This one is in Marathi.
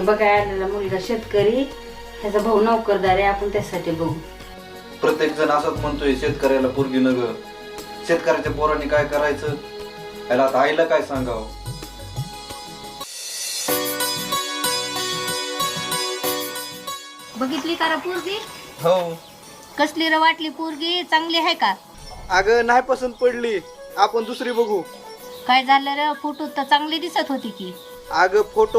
बघायला आलेला मुलगा शेतकरी, ह्याचा भाऊ नोकरदार आहे, आपण त्यासाठी बघू. प्रत्येक जण असंच म्हणतोय शेतकऱ्याला पोरगी नग. शेतकऱ्याच्या पोरांनी काय करायचं, याला आता आईला काय सांगावं. बघितली का रे पोरगी? हो. कसली रे वाटली पोरगी? चांगली आहे का? अगं नाही पसंत पडली, आपण दुसरी बघू. काय झालं रे? फोटो तर चांगली दिसत होती की. अगं फोटो